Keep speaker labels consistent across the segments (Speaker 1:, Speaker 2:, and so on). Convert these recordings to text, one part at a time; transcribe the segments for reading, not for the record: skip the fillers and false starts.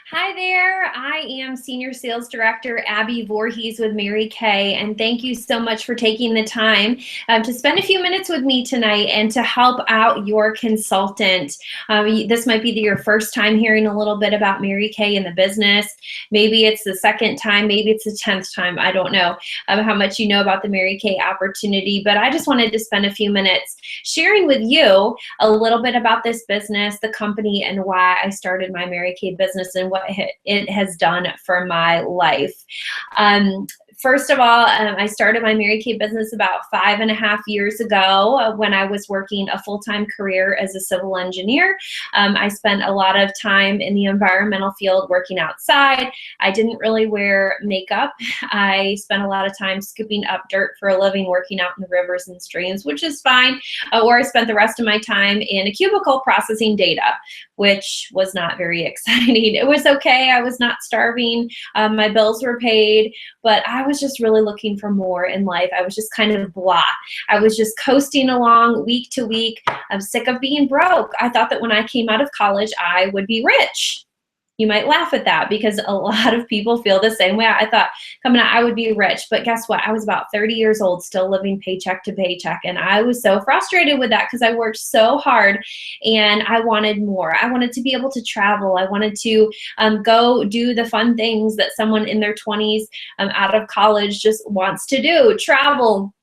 Speaker 1: Hi there. I am Senior Sales Director Abby Voorhees with Mary Kay, and thank you so much for taking the time to spend a few minutes with me tonight and to help out your consultant. This might be your first time hearing a little bit about Mary Kay in the business. Maybe it's the second time, maybe it's the 10th time. I don't know how much you know about the Mary Kay opportunity, but I just wanted to spend a few minutes sharing with you a little bit about this business, the company, and why I started my Mary Kay business and what it has done for my life. First of all, I started my Mary Kay business about 5.5 years ago when I was working a full-time career as a civil engineer. I spent a lot of time in the environmental field working outside. I didn't really wear makeup. I spent a lot of time scooping up dirt for a living, working out in the rivers and streams, which is fine. Or I spent the rest of my time in a cubicle processing data, which was not very exciting. It was okay. I was not starving. My bills were paid, but I was just really looking for more in life. I was just kind of blah. I was just coasting along week to week. I'm sick of being broke. I thought that when I came out of college, I would be rich. You might laugh at that because a lot of people feel the same way. I thought coming out, I would be rich, but guess what? I was about 30 years old, still living paycheck to paycheck. And I was so frustrated with that because I worked so hard and I wanted more. I wanted to be able to travel. I wanted to go do the fun things that someone in their 20s out of college just wants to do, travel,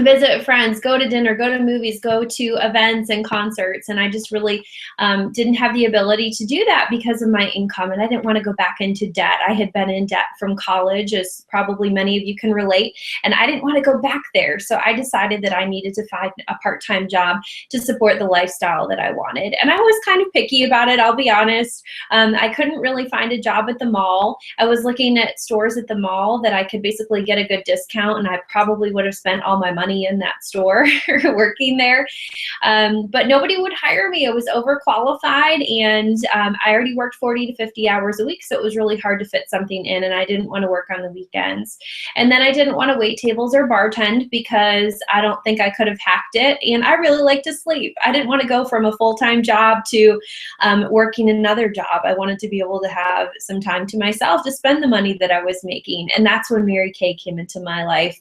Speaker 1: visit friends, go to dinner, go to movies, go to events and concerts. And I just really didn't have the ability to do that because of my income. And I didn't want to go back into debt. I had been in debt from college, as probably many of you can relate. And I didn't want to go back there. So I decided that I needed to find a part-time job to support the lifestyle that I wanted. And I was kind of picky about it, I'll be honest. I couldn't really find a job at the mall. I was looking at stores at the mall that I could basically get a good discount, and I probably would have spent all my money in that store working there. But nobody would hire me. I was overqualified, and I already worked 40 to 50 hours a week, so it was really hard to fit something in, and I didn't want to work on the weekends. And then I didn't want to wait tables or bartend because I don't think I could have hacked it, and I really like to sleep. I didn't want to go from a full-time job to working another job. I wanted to be able to have some time to myself to spend the money that I was making, and that's when Mary Kay came into my life.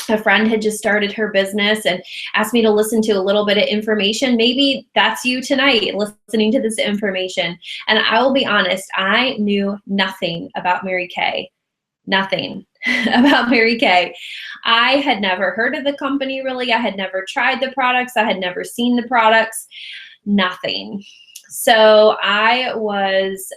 Speaker 1: A friend had just started her business and asked me to listen to a little bit of information. Maybe that's you tonight listening to this information. And I will be honest, I knew nothing about Mary Kay. Nothing about Mary Kay. I had never heard of the company really. I had never tried the products. I had never seen the products. Nothing. So I was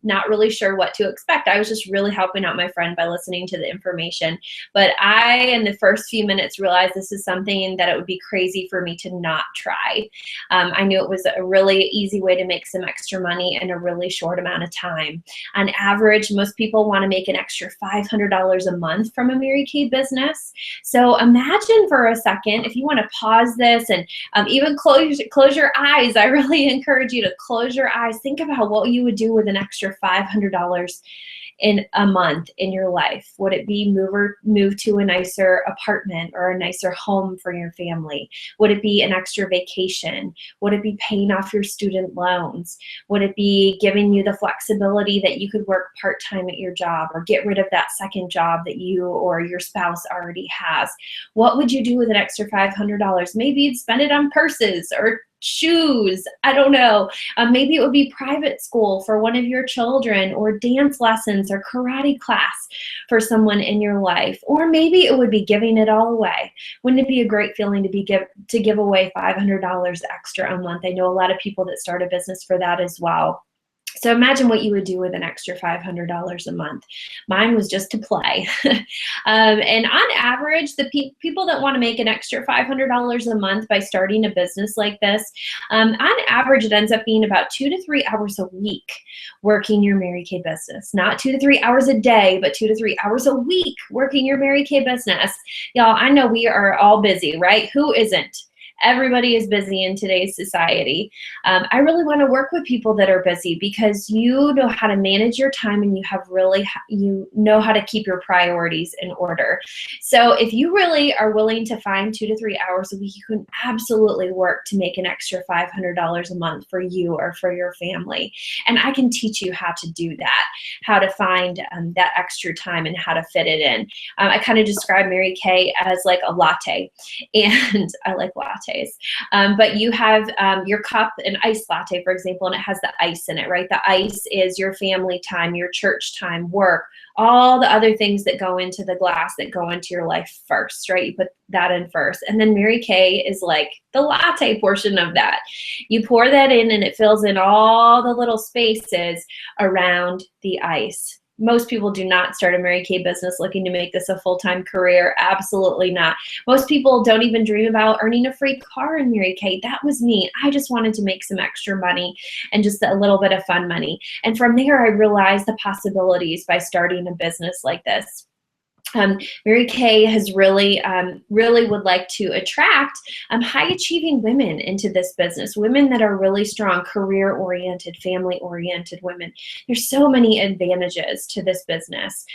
Speaker 1: not really sure what to expect. I was just really helping out my friend by listening to the information. But I, in the first few minutes, realized this is something that it would be crazy for me to not try. I knew it was a really easy way to make some extra money in a really short amount of time. On average, most people want to make an extra $500 a month from a Mary Kay business. So imagine for a second, if you want to pause this and even close your eyes, I really encourage you to close your eyes. Think about what you would do with an extra $500 in a month in your life. Would it be move to a nicer apartment or a nicer home for your family? Would it be an extra vacation? Would it be paying off your student loans? Would it be giving you the flexibility that you could work part-time at your job or get rid of that second job that you or your spouse already has? What would you do with an extra $500? Maybe you'd spend it on purses or shoes. I don't know. Maybe it would be private school for one of your children, or dance lessons or karate class for someone in your life. Or maybe it would be giving it all away. Wouldn't it be a great feeling to give away $500 extra a month? I know a lot of people that start a business for that as well. So imagine what you would do with an extra $500 a month. Mine was just to play. And on average, the people that want to make an extra $500 a month by starting a business like this, on average, it ends up being about 2 to 3 hours a week working your Mary Kay business. Not 2 to 3 hours a day, but 2 to 3 hours a week working your Mary Kay business. Y'all, I know we are all busy, right? Who isn't? Everybody is busy in today's society. I really want to work with people that are busy because you know how to manage your time and you know how to keep your priorities in order. So if you really are willing to find 2 to 3 hours a week, you can absolutely work to make an extra $500 a month for you or for your family. And I can teach you how to do that, how to find that extra time and how to fit it in. I kind of describe Mary Kay as like a latte, and I like lattes. But you have your cup, an iced latte, for example, and it has the ice in it, right? The ice is your family time, your church time, work, all the other things that go into the glass that go into your life first, right? You put that in first. And then Mary Kay is like the latte portion of that. You pour that in and it fills in all the little spaces around the ice. Most people do not start a Mary Kay business looking to make this a full-time career. Absolutely not. Most people don't even dream about earning a free car in Mary Kay. That was me. I just wanted to make some extra money and just a little bit of fun money. And from there, I realized the possibilities by starting a business like this. Mary Kay has really would like to attract high-achieving women into this business, women that are really strong, career-oriented, family-oriented women. There's so many advantages to this business.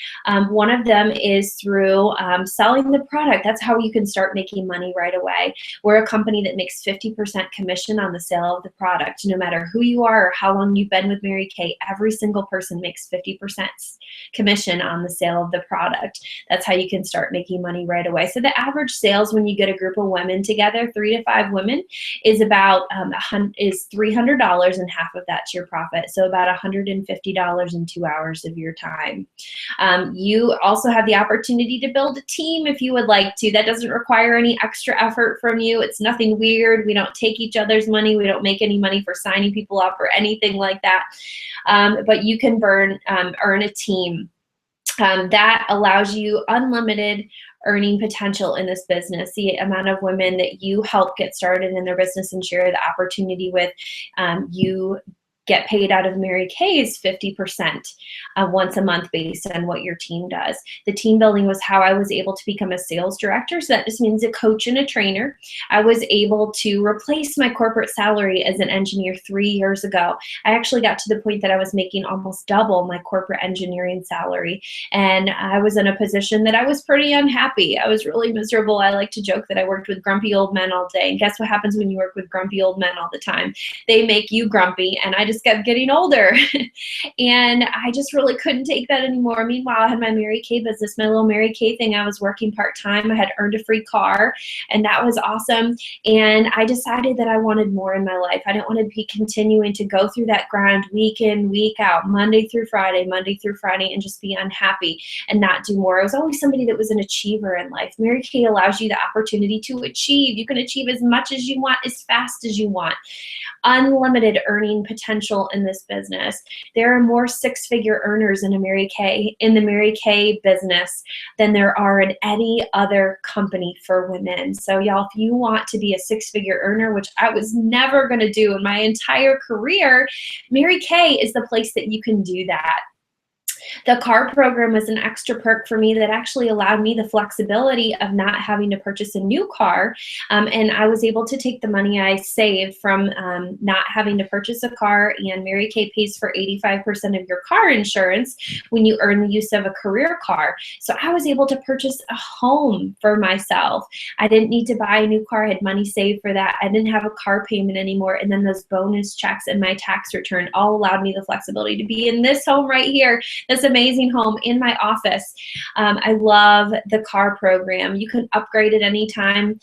Speaker 1: One of them is through selling the product. That's how you can start making money right away. We're a company that makes 50% commission on the sale of the product. No matter who you are or how long you've been with Mary Kay, every single person makes 50% commission on the sale of the product. That's how you can start making money right away. So the average sales when you get a group of women together, 3 to 5 women, is about $300, and half of that's your profit. So about $150 in 2 hours of your time. You also have the opportunity to build a team if you would like to. That doesn't require any extra effort from you. It's nothing weird. We don't take each other's money. We don't make any money for signing people up or anything like that. But you can earn a team. That allows you unlimited earning potential in this business. The amount of women that you help get started in their business and share the opportunity with, you get paid out of Mary Kay's 50% once a month based on what your team does. The team building was how I was able to become a sales director. So that just means a coach and a trainer. I was able to replace my corporate salary as an engineer 3 years ago. I actually got to the point that I was making almost double my corporate engineering salary. And I was in a position that I was pretty unhappy. I was really miserable. I like to joke that I worked with grumpy old men all day. And guess what happens when you work with grumpy old men all the time? They make you grumpy. And I just kept getting older. And I just really couldn't take that anymore. Meanwhile, I had my Mary Kay business, my little Mary Kay thing. I was working part-time. I had earned a free car, and that was awesome. And I decided that I wanted more in my life. I didn't want to be continuing to go through that grind week in, week out, Monday through Friday, and just be unhappy and not do more. I was always somebody that was an achiever in life. Mary Kay allows you the opportunity to achieve. You can achieve as much as you want, as fast as you want. Unlimited earning potential in this business. There are more six-figure earners in the Mary Kay business than there are in any other company for women. So y'all, if you want to be a six-figure earner, which I was never going to do in my entire career, Mary Kay is the place that you can do that. The car program was an extra perk for me that actually allowed me the flexibility of not having to purchase a new car. And I was able to take the money I saved from not having to purchase a car, and Mary Kay pays for 85% of your car insurance when you earn the use of a career car. So I was able to purchase a home for myself. I didn't need to buy a new car. I had money saved for that. I didn't have a car payment anymore. And then those bonus checks in my tax return all allowed me the flexibility to be in this home right here, this amazing home in my office. I love the car program. You can upgrade at any time,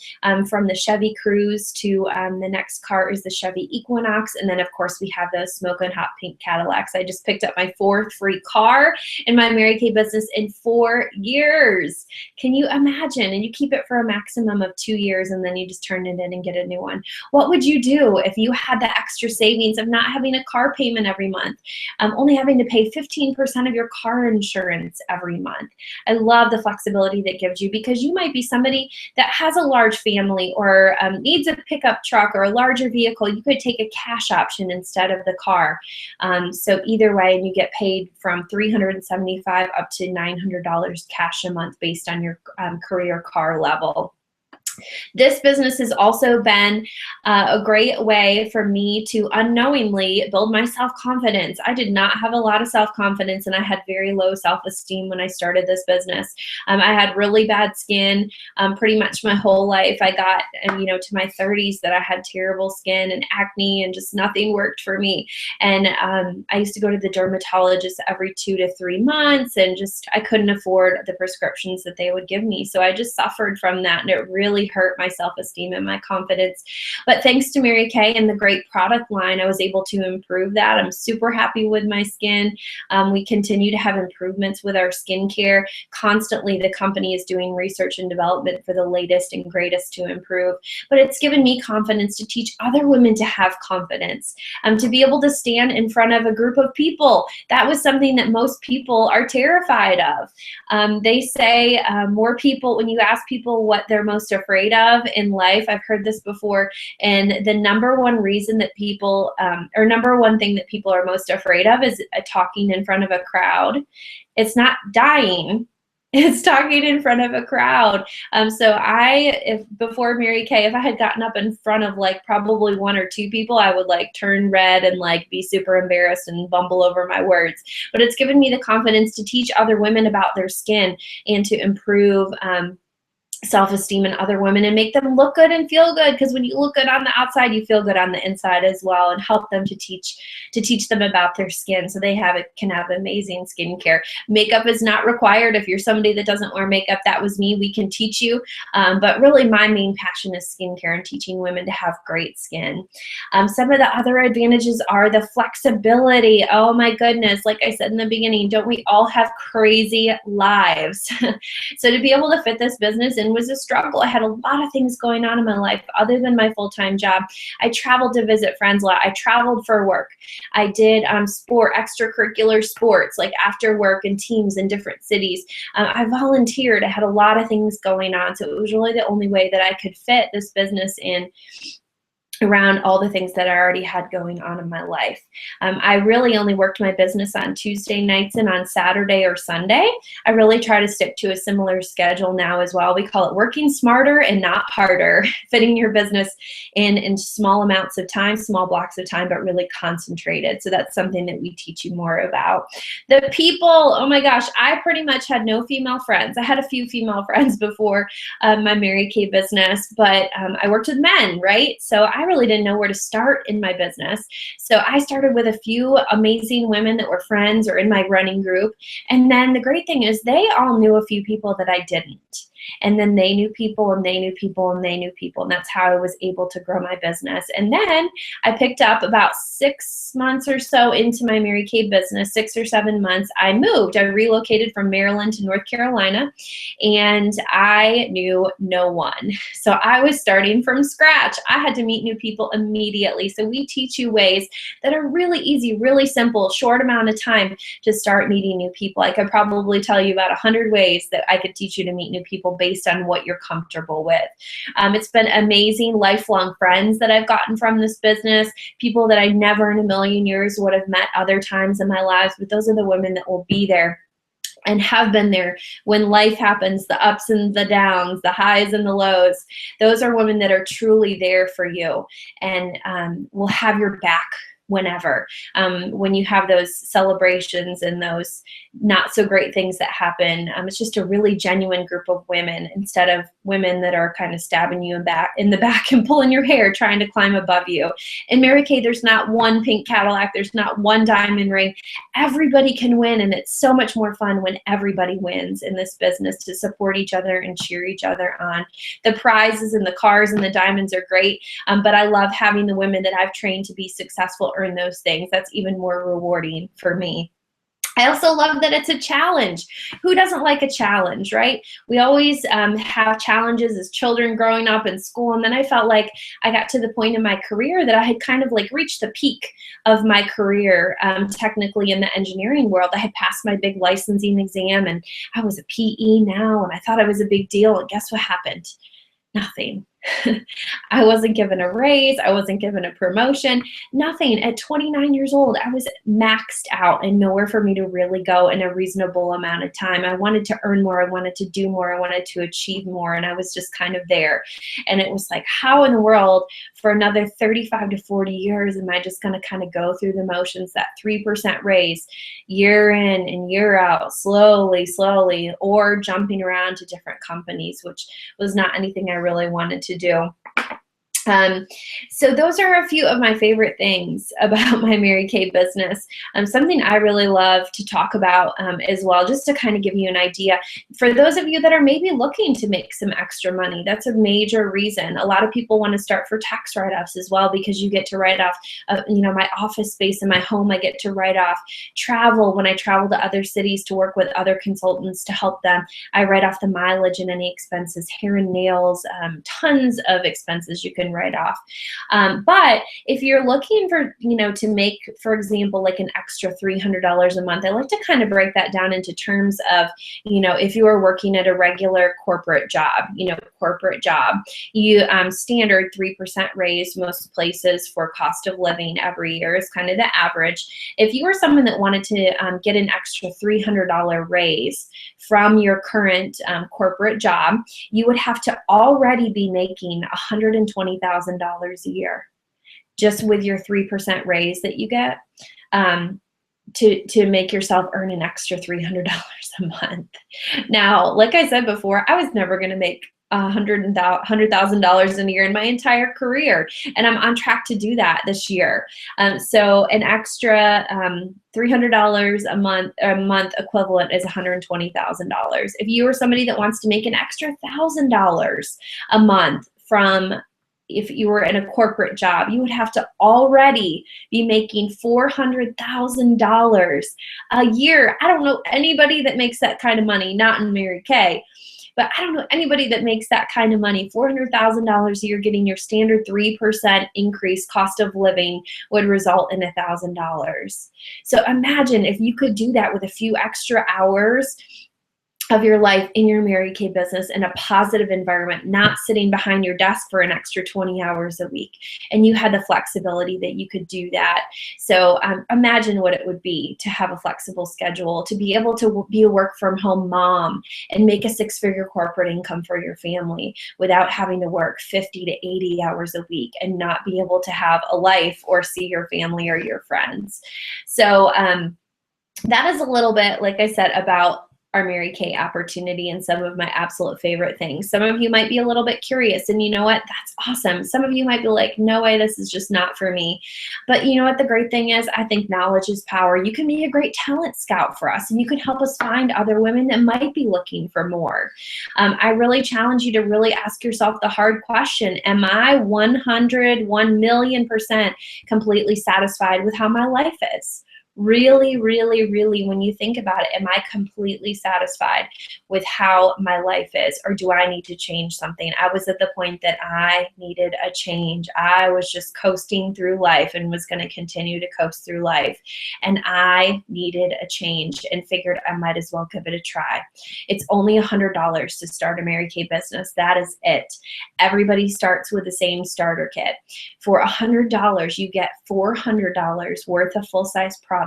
Speaker 1: from the Chevy Cruze to the next car is the Chevy Equinox. And then of course we have those smoking hot pink Cadillacs. I just picked up my 4th free car in my Mary Kay business in 4 years. Can you imagine? And you keep it for a maximum of 2 years, and then you just turn it in and get a new one. What would you do if you had the extra savings of not having a car payment every month, only having to pay 15% of your car insurance every month? I love the flexibility that gives you, because you might be somebody that has a large family or needs a pickup truck or a larger vehicle. You could take a cash option instead of the car. So either way, and you get paid from $375 up to $900 cash a month based on your career car level. This business has also been a great way for me to unknowingly build my self-confidence. I did not have a lot of self-confidence, and I had very low self-esteem when I started this business. I had really bad skin pretty much my whole life. I got, to my 30s that I had terrible skin and acne, and just nothing worked for me. And I used to go to the dermatologist every 2 to 3 months, and just I couldn't afford the prescriptions that they would give me. So I just suffered from that, and it really hurt my self-esteem and my confidence. But thanks to Mary Kay and the great product line, I was able to improve that. I'm super happy with my skin. We continue to have improvements with our skincare. Constantly, the company is doing research and development for the latest and greatest to improve. But it's given me confidence to teach other women to have confidence, to be able to stand in front of a group of people. That was something that most people are terrified of. They say more people, when you ask people what they're most afraid of in life, I've heard this before, and the number one reason that people, or number one thing that people are most afraid of is talking in front of a crowd. It's not dying. It's talking in front of a crowd. So before Mary Kay, if I had gotten up in front of like probably 1 or 2 people, I would like turn red and like be super embarrassed and bumble over my words. But it's given me the confidence to teach other women about their skin and to improve self-esteem in other women and make them look good and feel good, because when you look good on the outside, you feel good on the inside as well, and help them to teach them about their skin so they can have amazing skincare. Makeup is not required. If you're somebody that doesn't wear makeup, that was me. We can teach you, but really my main passion is skincare and teaching women to have great skin. Some of the other advantages are the flexibility. Oh my goodness, like I said in the beginning, don't we all have crazy lives? So to be able to fit this business in was a struggle. I had a lot of things going on in my life other than my full-time job. I traveled to visit friends a lot. I traveled for work. I did extracurricular sports like after work and teams in different cities. I volunteered. I had a lot of things going on. So it was really the only way that I could fit this business in around all the things that I already had going on in my life. I really only worked my business on Tuesday nights and on Saturday or Sunday. I really try to stick to a similar schedule now as well. We call it working smarter and not harder, fitting your business in small amounts of time, small blocks of time, but really concentrated. So that's something that we teach you more about. The people, oh my gosh, I pretty much had no female friends. I had a few female friends before my Mary Kay business, but I worked with men, right? So I really didn't know where to start in my business. So I started with a few amazing women that were friends or in my running group. And then the great thing is they all knew a few people that I didn't. And then they knew people, and they knew people, and they knew people. And that's how I was able to grow my business. And then I picked up about 6 months or so into my Mary Kay business, 6 or 7 months, I moved. I relocated from Maryland to North Carolina, and I knew no one. So I was starting from scratch. I had to meet new people immediately. So we teach you ways that are really easy, really simple, short amount of time to start meeting new people. I could probably tell you about 100 ways that I could teach you to meet new people based on what you're comfortable with. It's been amazing, lifelong friends that I've gotten from this business, people that I never in a million years would have met other times in my lives, but those are the women that will be there and have been there when life happens, the ups and the downs, the highs and the lows. Those are women that are truly there for you and will have your back whenever. When you have those celebrations and those not so great things that happen, it's just a really genuine group of women instead of women that are kind of stabbing you in the back and pulling your hair trying to climb above you. In Mary Kay, there's not one pink Cadillac, there's not one diamond ring. Everybody can win, and it's so much more fun when everybody wins in this business to support each other and cheer each other on. The prizes and the cars and the diamonds are great, but I love having the women that I've trained to be successful earn those things. That's even more rewarding for me. I also love that it's a challenge. Who doesn't like a challenge, right? We always have challenges as children growing up in school, and then I felt like I got to the point in my career that I had kind of like reached the peak of my career technically in the engineering world. I had passed my big licensing exam, and I was a PE now, and I thought I was a big deal, and guess what happened? Nothing. I wasn't given a raise. I wasn't given a promotion, nothing. At 29 years old, I was maxed out and nowhere for me to really go in a reasonable amount of time. I wanted to earn more. I wanted to do more. I wanted to achieve more. And I was just kind of there. And it was like, how in the world for another 35 to 40 years am I just going to kind of go through the motions, that 3% raise year in and year out, slowly, or jumping around to different companies, which was not anything I really wanted to do. So those are a few of my favorite things about my Mary Kay business. Something I really love to talk about as well, just to kind of give you an idea. For those of you that are maybe looking to make some extra money, that's a major reason. A lot of people want to start for tax write-offs as well, because you get to write off, my office space in my home. I get to write off travel when I travel to other cities to work with other consultants to help them. I write off the mileage and any expenses, hair and nails, tons of expenses you can write off. But if you're looking for, to make, for example, like an extra $300 a month, I like to kind of break that down into terms of, if you are working at a regular corporate job, you standard 3% raise most places for cost of living every year is kind of the average. If you were someone that wanted to get an extra $300 raise from your current corporate job, you would have to already be making $120,000 a year just with your 3% raise that you get to make yourself earn an extra $300 a month. Now, like I said before, I was never going to make $100,000 in a year in my entire career, and I'm on track to do that this year. So an extra $300 a month equivalent is $120,000. If you are somebody that wants to make an extra $1,000 a month from, if you were in a corporate job, you would have to already be making $400,000 a year. I don't know anybody that makes that kind of money, not in Mary Kay. But I don't know anybody that makes that kind of money. $400,000 a year, getting your standard 3% increase cost of living would result in $1,000. So imagine if you could do that with a few extra hours of your life in your Mary Kay business in a positive environment, not sitting behind your desk for an extra 20 hours a week. And you had the flexibility that you could do that. So imagine what it would be to have a flexible schedule, to be able to be a work from home mom and make a 6-figure corporate income for your family without having to work 50 to 80 hours a week and not be able to have a life or see your family or your friends. So that is a little bit, like I said, about our Mary Kay opportunity and some of my absolute favorite things. Some of you might be a little bit curious, and you know what? That's awesome. Some of you might be like, no way, this is just not for me. But you know what the great thing is? I think knowledge is power. You can be a great talent scout for us, and you can help us find other women that might be looking for more. I really challenge you to really ask yourself the hard question: am I 1,000,000% completely satisfied with how my life is? Really, when you think about it, am I completely satisfied with how my life is, or do I need to change something? I was at the point that I needed a change. I was just coasting through life and was going to continue to coast through life, and I needed a change and figured I might as well give it a try. It's only $100 to start a Mary Kay business. That is it. Everybody starts with the same starter kit. For $100, you get $400 worth of full-size products.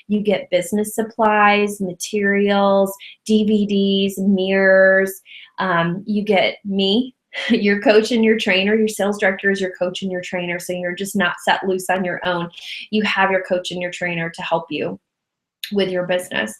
Speaker 1: You get business supplies, materials, DVDs, mirrors. You get me, your coach and your trainer. Your sales director is your coach and your trainer, so you're just not set loose on your own. You have your coach and your trainer to help you with your business.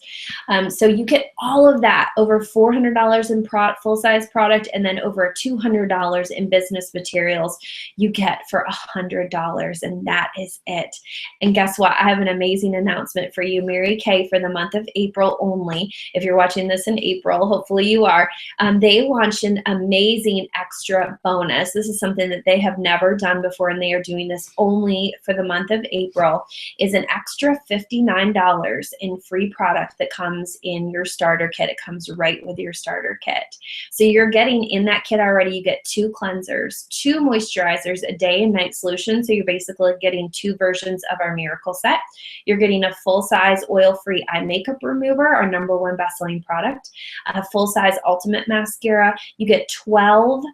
Speaker 1: So you get all of that, over $400 in full-size product, and then over $200 in business materials you get for $100, and that is it. And guess what? I have an amazing announcement for you. Mary Kay, for the month of April only, if you're watching this in April, hopefully you are, they launched an amazing extra bonus. This is something that they have never done before, and they are doing this only for the month of April, is an extra $59 in free product that comes in your starter kit. It comes right with your starter kit. So you're getting in that kit already, you get 2 cleansers, 2 moisturizers, a day and night solution. So you're basically getting 2 versions of our miracle set. You're getting a full-size oil-free eye makeup remover, our #1 best-selling product, a full-size ultimate mascara. You get 12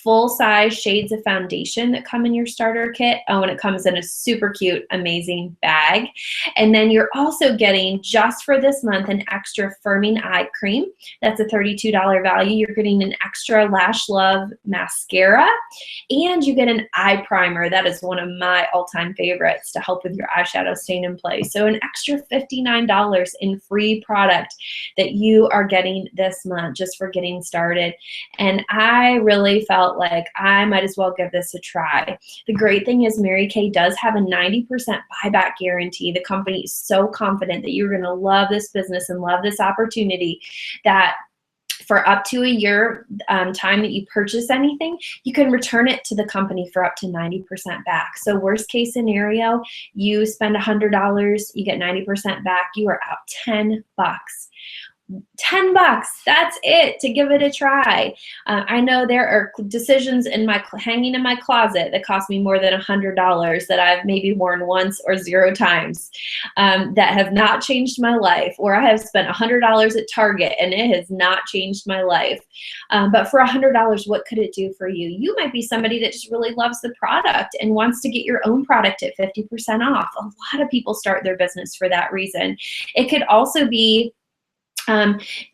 Speaker 1: full-size shades of foundation that come in your starter kit. Oh, and it comes in a super cute, amazing bag. And then you're also getting, just for this month, an extra firming eye cream. That's a $32 value. You're getting an extra Lash Love mascara, and you get an eye primer. That is one of my all-time favorites to help with your eyeshadow stain in place. So an extra $59 in free product that you are getting this month just for getting started. And I really felt like I might as well give this a try. The great thing is Mary Kay does have a 90% buyback guarantee. The company is so confident that you're going to love this business and love this opportunity that for up to a year time that you purchase anything, you can return it to the company for up to 90% back. So worst case scenario, you spend $100, you get 90% back, you are out $10. $10, that's it, to give it a try. I know there are decisions hanging in my closet that cost me more than $100 that I've maybe worn once or 0 times that have not changed my life, or I have spent $100 at Target and it has not changed my life. But for $100, what could it do for you? You might be somebody that just really loves the product and wants to get your own product at 50% off. A lot of people start their business for that reason. It could also be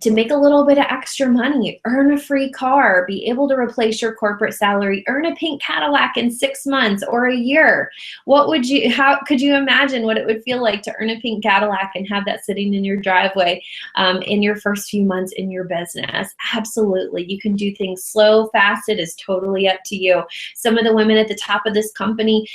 Speaker 1: to make a little bit of extra money, earn a free car, be able to replace your corporate salary, earn a pink Cadillac in 6 months or a year. How could you imagine what it would feel like to earn a pink Cadillac and have that sitting in your driveway in your first few months in your business? Absolutely. You can do things slow, fast. It is totally up to you. Some of the women at the top of this company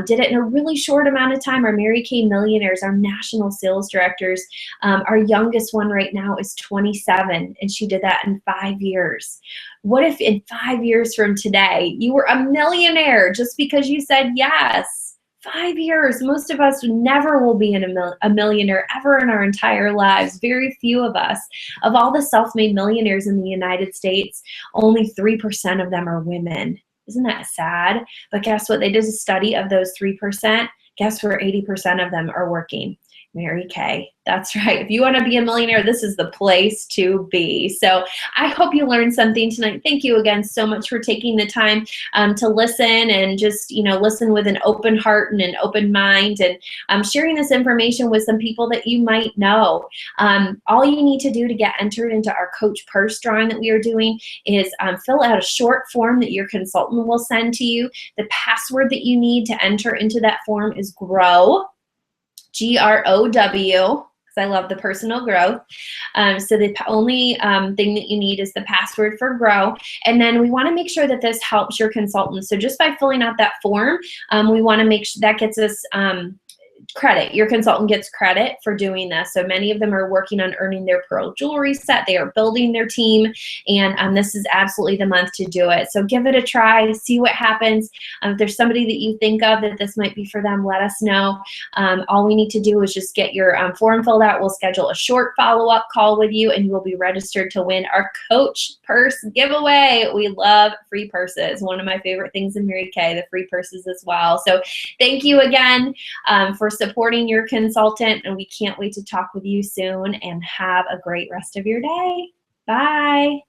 Speaker 1: did it in a really short amount of time. Our Mary Kay millionaires, our national sales directors, our youngest one right now is 27, and she did that in 5 years. What if in 5 years from today you were a millionaire just because you said yes? 5 years. Most of us never will be a millionaire ever in our entire lives. Very few of us. Of all the self-made millionaires in the United States, only 3% of them are women. Isn't that sad? But guess what? They did a study of those 3%. Guess where 80% of them are working? Mary Kay. That's right. If you want to be a millionaire, this is the place to be. So I hope you learned something tonight. Thank you again so much for taking the time to listen and just, listen with an open heart and an open mind, and sharing this information with some people that you might know. All you need to do to get entered into our Coach Purse drawing that we are doing is fill out a short form that your consultant will send to you. The password that you need to enter into that form is GROW. GROW, because I love the personal growth. So the only thing that you need is the password for GROW. And then we want to make sure that this helps your consultant. So just by filling out that form, we want to make sure that gets us credit. Your consultant gets credit for doing this. So many of them are working on earning their pearl jewelry set. They are building their team, and this is absolutely the month to do it. So give it a try, see what happens. If there's somebody that you think of that this might be for them, let us know. All we need to do is just get your form filled out. We'll schedule a short follow-up call with you, and you will be registered to win our Coach Purse giveaway. We love free purses. One of my favorite things in Mary Kay, the free purses as well. So thank you again for supporting your consultant, and we can't wait to talk with you soon, and have a great rest of your day. Bye.